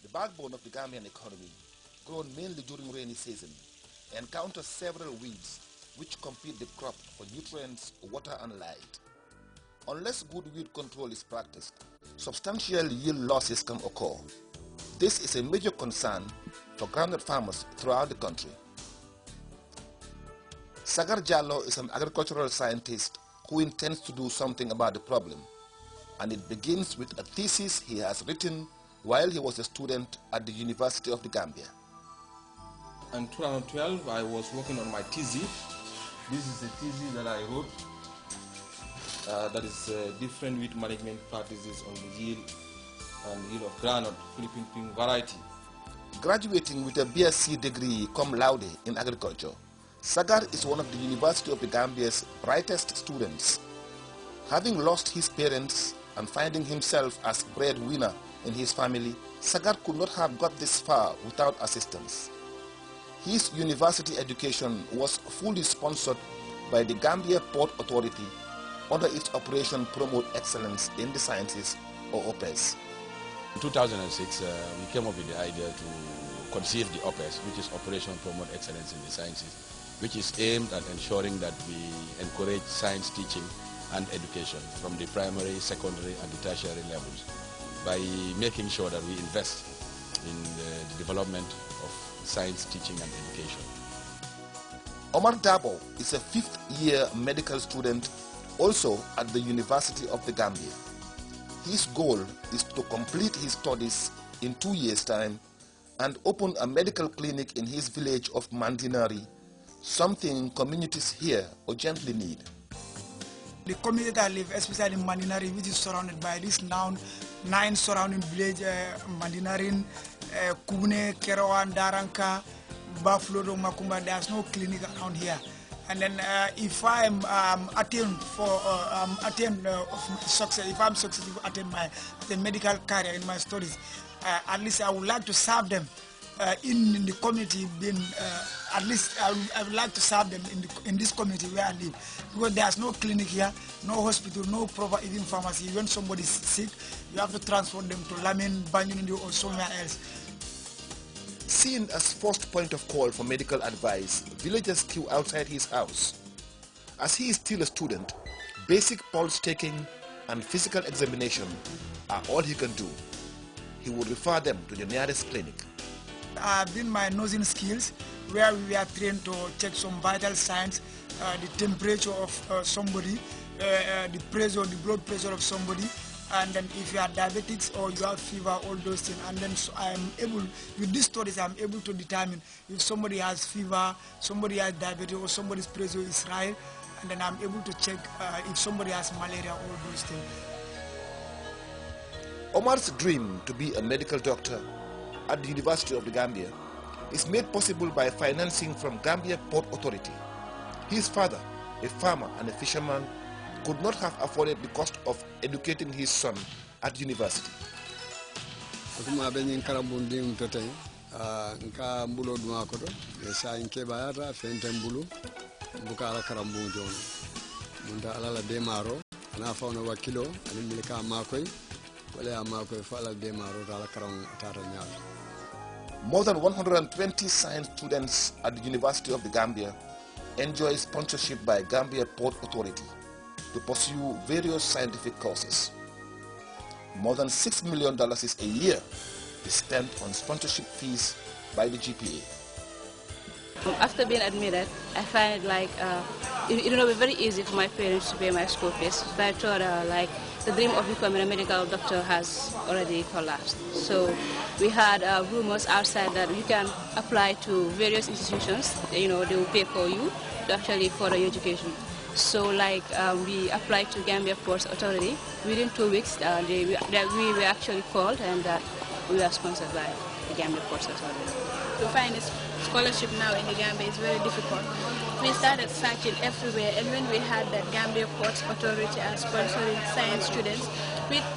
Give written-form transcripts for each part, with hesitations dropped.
the backbone of the Gambian economy, grown mainly during rainy season, encounters several weeds which compete with crop for nutrients, water and light. Unless good weed control is practiced, substantial yield losses can occur. This is a major concern for groundnut farmers throughout the country. Sagar Jallo is an agricultural scientist who intends to do something about the problem, and it begins with a thesis he has written while he was a student at the University of the Gambia. In 2012, I was working on my thesis. This is a thesis that I wrote that is different weed management practices on the yield of groundnut Philippine pink variety. Graduating with a BSc degree cum laude in agriculture, Sagar is one of the University of the Gambia's brightest students. Having lost his parents and finding himself as breadwinner in his family, Sagar could not have got this far without assistance. His university education was fully sponsored by the Gambia Port Authority under its Operation Promote Excellence in the Sciences, or OPES. In 2006, we came up with the idea to conceive the OPES, which is Operation Promote Excellence in the Sciences, which is aimed at ensuring that we encourage science teaching and education from the primary, secondary and the tertiary levels by making sure that we invest in the development of science teaching and education. Omar Dabo is a fifth-year medical student also at the University of the Gambia. His goal is to complete his studies in 2 years' time and open a medical clinic in his village of Mandinari, something communities here urgently need. The community that I live, especially in Mandinari, which is surrounded by this now 9 surrounding villages, Mandinarin, Kubune, Kerawan, Daranka, Baflodo, Makumba. There's no clinic around here. And then if I'm success, if I'm successful attain my medical career in my studies, at least I would like to serve them in the community. At least I would like to serve them in this community where I live, because there's no clinic here, no hospital, no proper even pharmacy. When somebody is sick, you have to transport them to Lamin, Banjuni, or somewhere else. Seen as first point of call for medical advice, villagers queue outside his house. As he is still a student, basic pulse taking and physical examination are all he can do. He would refer them to the nearest clinic. I've been my nosing skills, where we are trained to check some vital signs, the temperature of somebody, the pressure, the blood pressure of somebody, and then if you are diabetics or you have fever, all those things. And then so I am able, with these studies, I'm able to determine if somebody has fever, somebody has diabetes, or somebody's pressure is high, and then I'm able to check if somebody has malaria, all those things. Omar's dream to be a medical doctor at the University of the Gambia is made possible by financing from Gambia Port Authority. His father, a farmer and a fisherman, could not have afforded the cost of educating his son at university. More than 120 science students at the University of the Gambia enjoy sponsorship by Gambia Port Authority to pursue various scientific courses. More than $6 million a year is spent on sponsorship fees by the GPA. After being admitted, I find it like it will be very easy for my parents to pay my school fees. So I thought like the dream of becoming a medical doctor has already collapsed. So we had rumors outside that you can apply to various institutions. They will pay for you to actually further your education. So like we applied to Gambia Ports Authority. Within 2 weeks, we were actually called and we were sponsored by the Gambia Ports Authority. To find a scholarship now in the Gambia is very difficult. We started searching everywhere, and when we had that Gambia Ports Authority as sponsoring science students,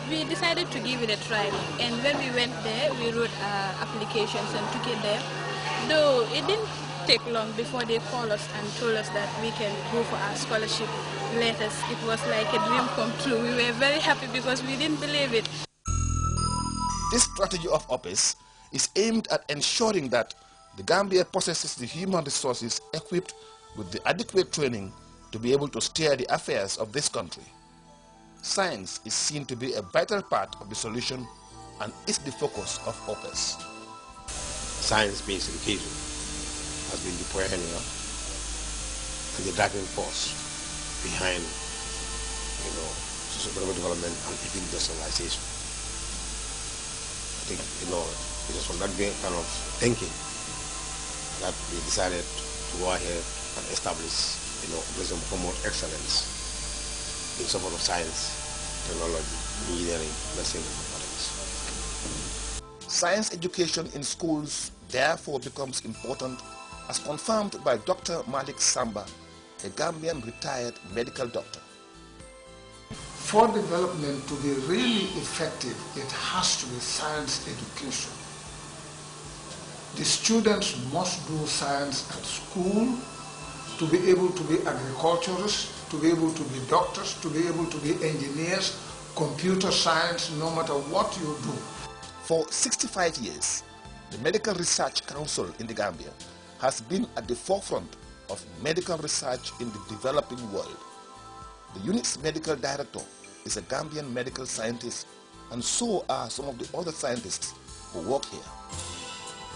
we decided to give it a try. And when we went there, we wrote applications and took it there. Though it didn't take long before they called us and told us that we can go for our scholarship letters. It was like a dream come true. We were very happy because we didn't believe it. This strategy of OPES is aimed at ensuring that the Gambia possesses the human resources equipped with the adequate training to be able to steer the affairs of this country. Science is seen to be a vital part of the solution and is the focus of OPES. Science-based education has been the pioneer and the driving force behind, socio-economic development and even industrialization. I think, it was from that kind of thinking that we decided to go ahead and establish, Operation Promote Excellence in support of science, technology, engineering, medicine, and mathematics. Science education in schools therefore becomes important, as confirmed by Dr. Malik Samba, a Gambian retired medical doctor. For development to be really effective, it has to be science education. The students must do science at school to be able to be agriculturists, to be able to be doctors, to be able to be engineers, computer science, no matter what you do. For 65 years, the Medical Research Council in the Gambia has been at the forefront of medical research in the developing world. The unit's medical director is a Gambian medical scientist, and so are some of the other scientists who work here.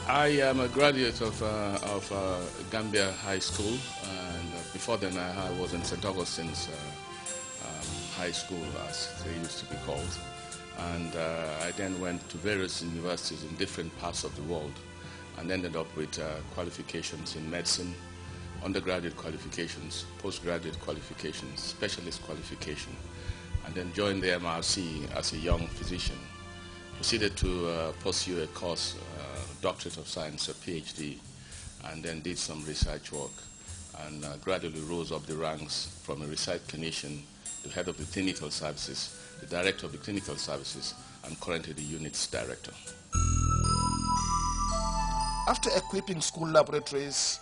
I am a graduate of Gambia High School, and before then I was in St. Augustine's High School, as they used to be called. And I then went to various universities in different parts of the world and ended up with qualifications in medicine, undergraduate qualifications, postgraduate qualifications, specialist qualification, and then joined the MRC as a young physician. Proceeded to pursue a course, Doctorate of Science, a PhD, and then did some research work, and gradually rose up the ranks from a research clinician to head of the clinical services, the director of the clinical services, and currently the unit's director. After equipping school laboratories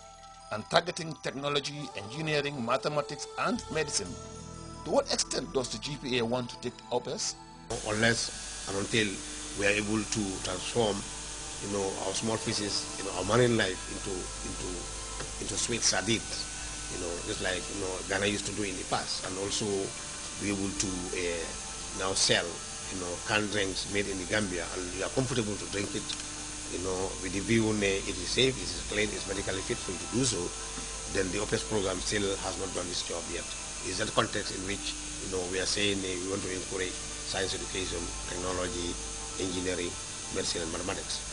and targeting technology, engineering, mathematics, and medicine, to what extent does the GPA want to take OPES? Unless and until we are able to transform, our small fishes, our marine life into sweet sardines, just like Ghana used to do in the past, and also be able to now sell, canned drinks made in the Gambia, and we are comfortable to drink it, with the view it is safe, it is clean, it is medically fit for you to do so. Then the OPES program still has not done its job yet. It's that context in which we are saying we want to encourage science education, technology, engineering, medicine, and mathematics.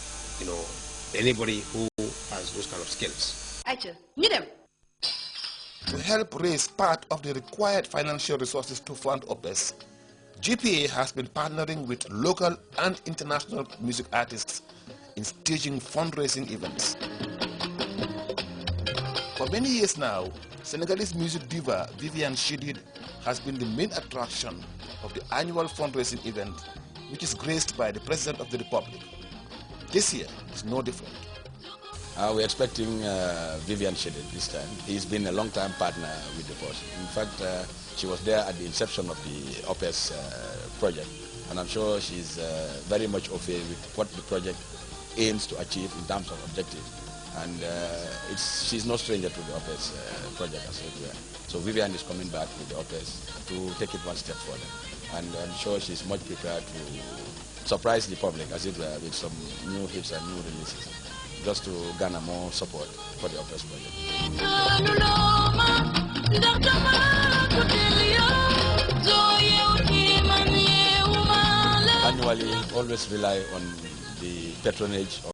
Anybody who has those kind of skills. To help raise part of the required financial resources to fund OPES, GPA has been partnering with local and international music artists in staging fundraising events. For many years now, Senegalese music diva Viviane Chidid has been the main attraction of the annual fundraising event, which is graced by the President of the Republic. This year is no different. We're expecting Viviane Chidid this time. He's been a long-time partner with the force. In fact, she was there at the inception of the OPES project, and I'm sure she's very much au fait with what the project aims to achieve in terms of objectives. And she's no stranger to the OPES project as well. So Viviane is coming back with the OPES to take it one step further. And I'm sure she's much prepared to surprise the public, as it were, with some new hits and new releases, just to garner more support for the OPES project. Annually, always rely on the patronage of